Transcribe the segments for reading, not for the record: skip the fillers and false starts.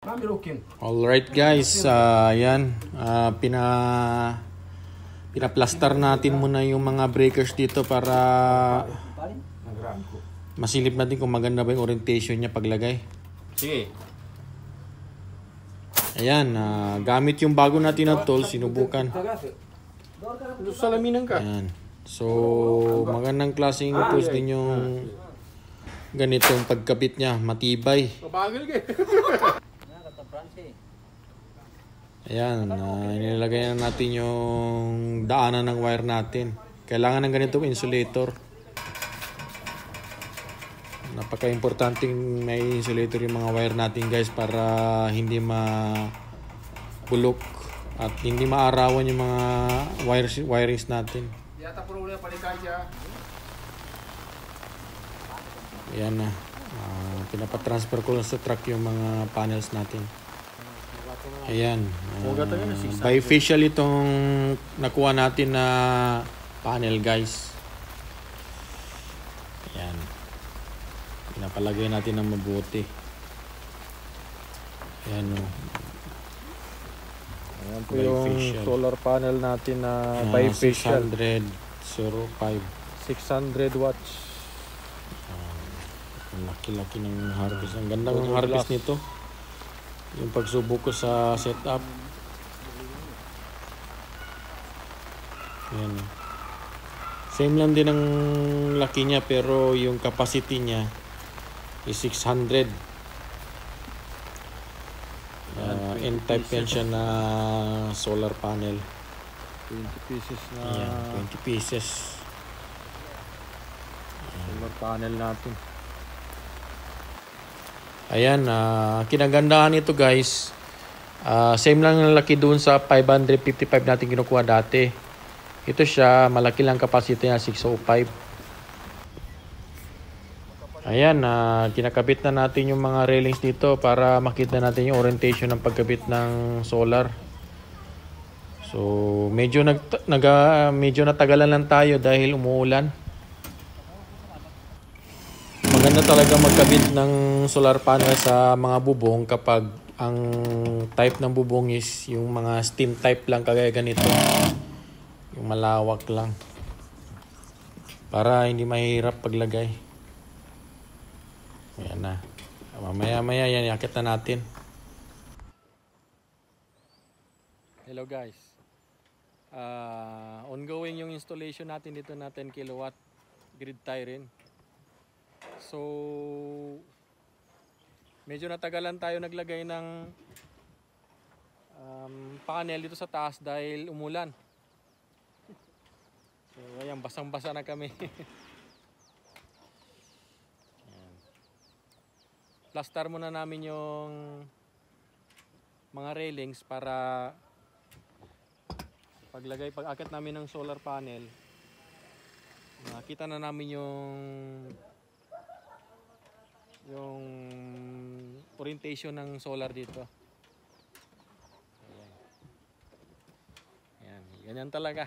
Alright guys, yan, pinaplastar natin muna yung mga breakers dito para masilip natin kung maganda ba yung orientation niya paglagay. Sige. Ayan, gamit yung bago natin na tool, sinubukan. Salaminan ka. Ayan. So, magandang klaseng tools din yung ganitong pagkabit niya, matibay. Mabagal ka. Ayan, inilagay na natin yung daanan ng wire natin. Kailangan ng ganito insulator. Napaka-importanting may insulator yung mga wire natin guys para hindi mabulok at hindi maarawan yung mga wirings natin. Ayan na. Pinapatransfer ko lang sa truck yung mga panels natin. Ayan. Bifacial itong nakuha natin na panel guys. Ayan. Pinapalagay natin ng mabuti. Ayan o. Ayan po yung solar panel natin na bifacial. 600/05. 600 watts. Ang laki-laki ng harvest. Ang ganda ng harvest nito. Yung pagsubok ko sa setup. Ayan. Same lang din ang laki niya pero yung capacity niya is 600. N-type yan siya na solar panel. 20 pieces na. Ayan, 20 pieces. Solar panel natin. Ayan, kinagandahan ito guys. Same lang ang laki doon sa 555 natin kinukuha dati. Ito siya, malaki lang capacity niya, 605. Ayan, kinakabit na natin yung mga railings dito para makita natin yung orientation ng pagkabit ng solar. So, medyo natagalan lang tayo dahil umuulan. Maganda talaga magkabit ng solar panel sa mga bubong kapag ang type ng bubong is yung mga steam type lang kagaya ganito. Yung malawak lang. Para hindi mahirap paglagay. Ayan na. Mamaya yan, iakit na natin. Hello guys. Ongoing yung installation natin dito na 10 kilowatt grid tie rin. So, medyo natagalan tayo naglagay ng panel dito sa taas dahil umulan. So, ayan, basang-basa na kami. Plaster muna namin yung mga railings para pag-akit namin ng solar panel, makita na namin yung orientation ng solar dito. Ayan. Ganyan talaga.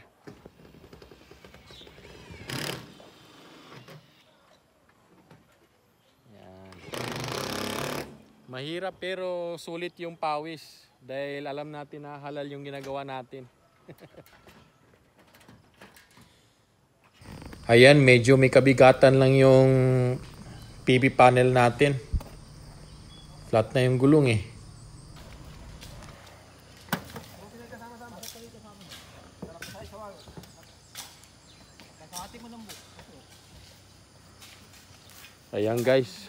Ayan. Mahirap pero sulit yung pawis dahil alam natin na halal yung ginagawa natin. Ayan, medyo may kabigatan lang yung PV panel natin. Flat na yung gulong eh. Ayan guys.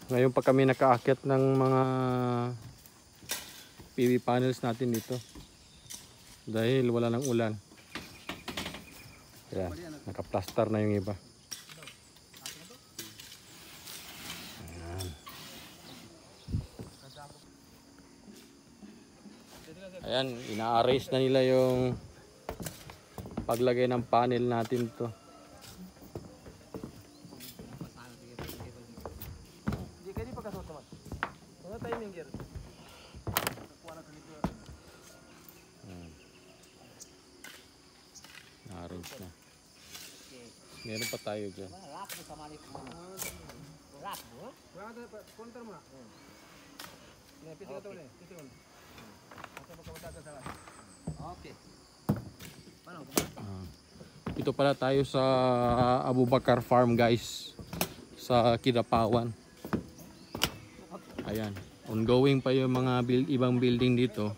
Ngayon pa kami nakaakyat ng mga PV panels natin dito. Dahil wala nang ulan. Ayan, nakaplastar na yung iba. Ayan, ina-arrange na nila yung paglagay ng panel natin to. Na-arrange na. Meron pa tayo dyan. Okay. Ito pala tayo sa Abu Bakar Farm guys, sa Kidapawan. Ayan, ongoing pa yung mga ibang building dito,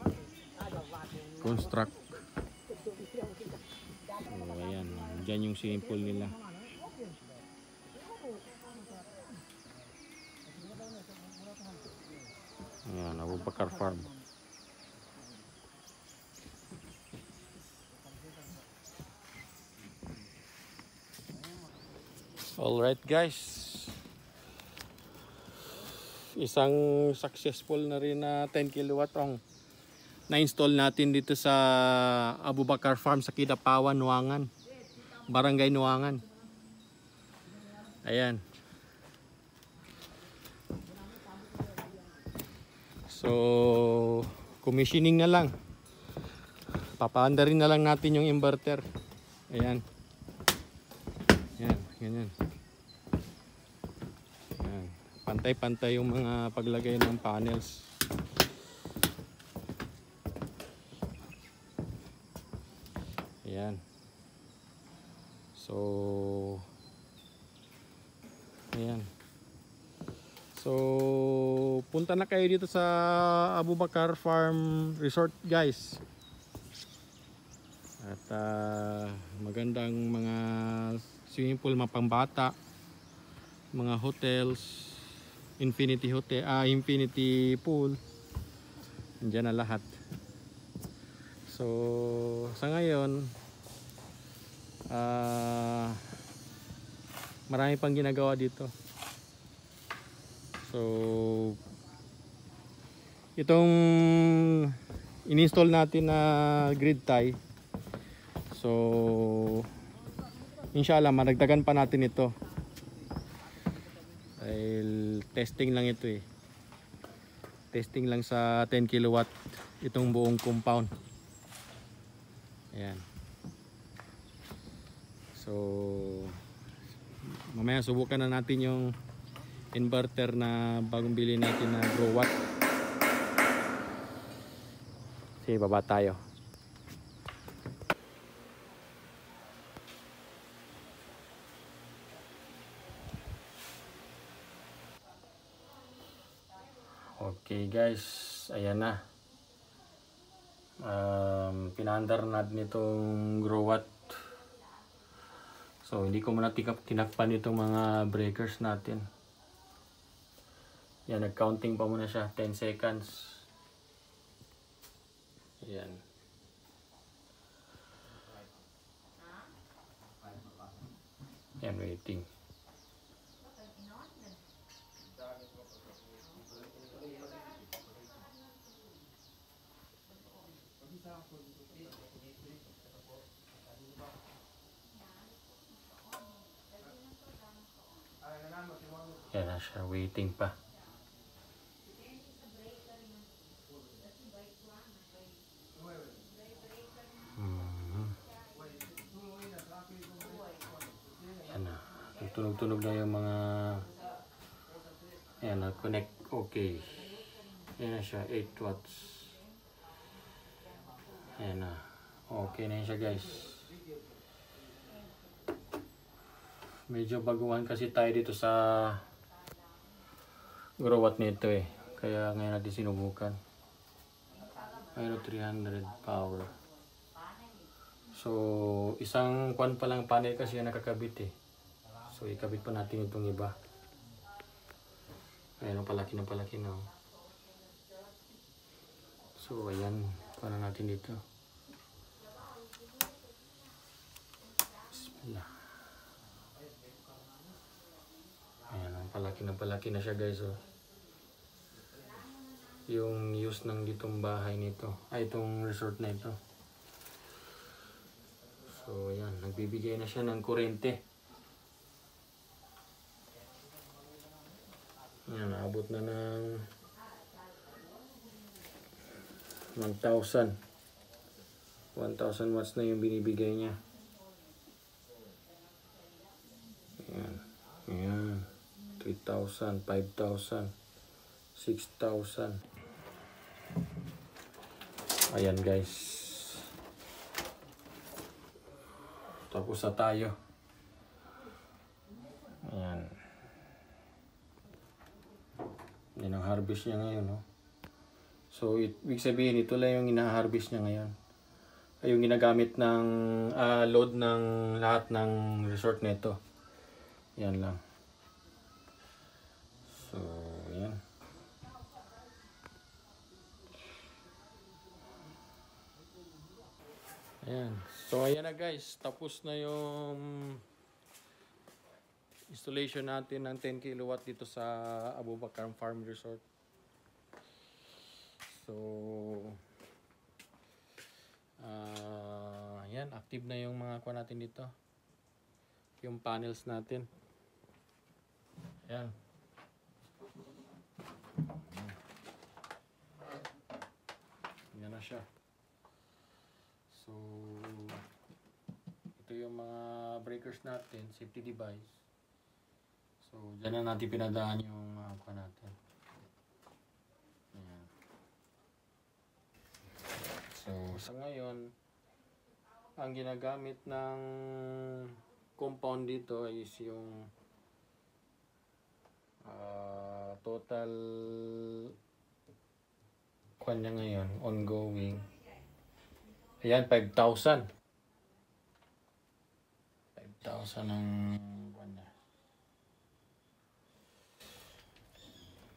construct. So ayan, dyan yung swimming pool nila. Ayan, Abu Bakar Farm. Alright guys, isang successful na rin na 10 kilowatt ang na-install natin dito sa Abu Bakar Farm sa Kidapawan, Nuangan, Barangay Nuangan. Ayan. So commissioning na lang, papaanda rin na lang natin yung inverter. Ayan. Ayan, ganyan. Ayan. Pantay-pantay yung mga paglagay ng panels. Ayan. So ayan. So punta na kayo dito sa Abu Bakar Farm Resort guys. At magandang mga swimming pool, mga pambata, mga hotels, infinity hotel, infinity pool, andyan na lahat. So sa ngayon marami pang ginagawa dito. So itong in-install natin na grid tie, so inshallah madagdagan pa natin ito. Dahil testing lang ito eh. Testing lang sa 10 kilowatt itong buong compound. Ayan. So mamaya subukan na natin yung inverter na bagong bili natin na grow watt. Sige, baba tayo. Okay guys, ayan na. Pinaandar natin itong grow watt. So hindi ko muna tinakpan itong mga breakers natin. Yan, nag-counting pa muna siya, 10 seconds. Ayan. Yan, waiting. Yan na siya, waiting pa. Yan na, tunog-tunog na yung mga, yan na, connect, okay. Yan na siya, 8 watts. Yan na, okay na yun siya guys. Medyo baguhan kasi tayo dito sa grow watt nito eh, kaya ngayon natin sinubukan. Mayroon 300 power. So isang kwan pa lang panel kasi yan nakakabit eh. So ikabit pa natin itong iba. Ayan, palaki na. So ayan, kuha na natin dito. Bismillah. Ayan, palaki na siya guys. Oh. Yung use ng ditong bahay nito, ay itong resort na ito. So ayan, nagbibigay na siya ng kuryente. Ayan, naabot na ng 1,000 watts na yung binibigay niya. Ayan, ayan. 3,000, 5,000, 6,000. Ayan guys. Tapos na tayo. Ayan. Yan ang harvest niya ngayon, no? So, ibig sabihin, ito lang yung ina-harvest niya ngayon. Ay, yung ginagamit ng load ng lahat ng resort nito. Yan lang. So, yan. Ayan. So, ayan na guys. Tapos na yung installation natin ng 10 kilowatt dito sa Abubakar Farm Resort. So, ayan. Active na yung mga kuha natin dito. Yung panels natin. Ayan. Yan na siya. So, ito yung mga breakers natin, safety device. So, dyan na natin pinadaan yung kuha natin. Ayan. So, sa ngayon, ang ginagamit ng compound dito is yung total kuha niya ngayon, ongoing. Ayan, 5,000. 5,000 ang kuha niya.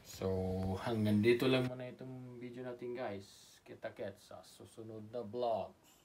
So, hanggang dito lang muna itong video natin guys. Kita-kits sa susunod na vlogs.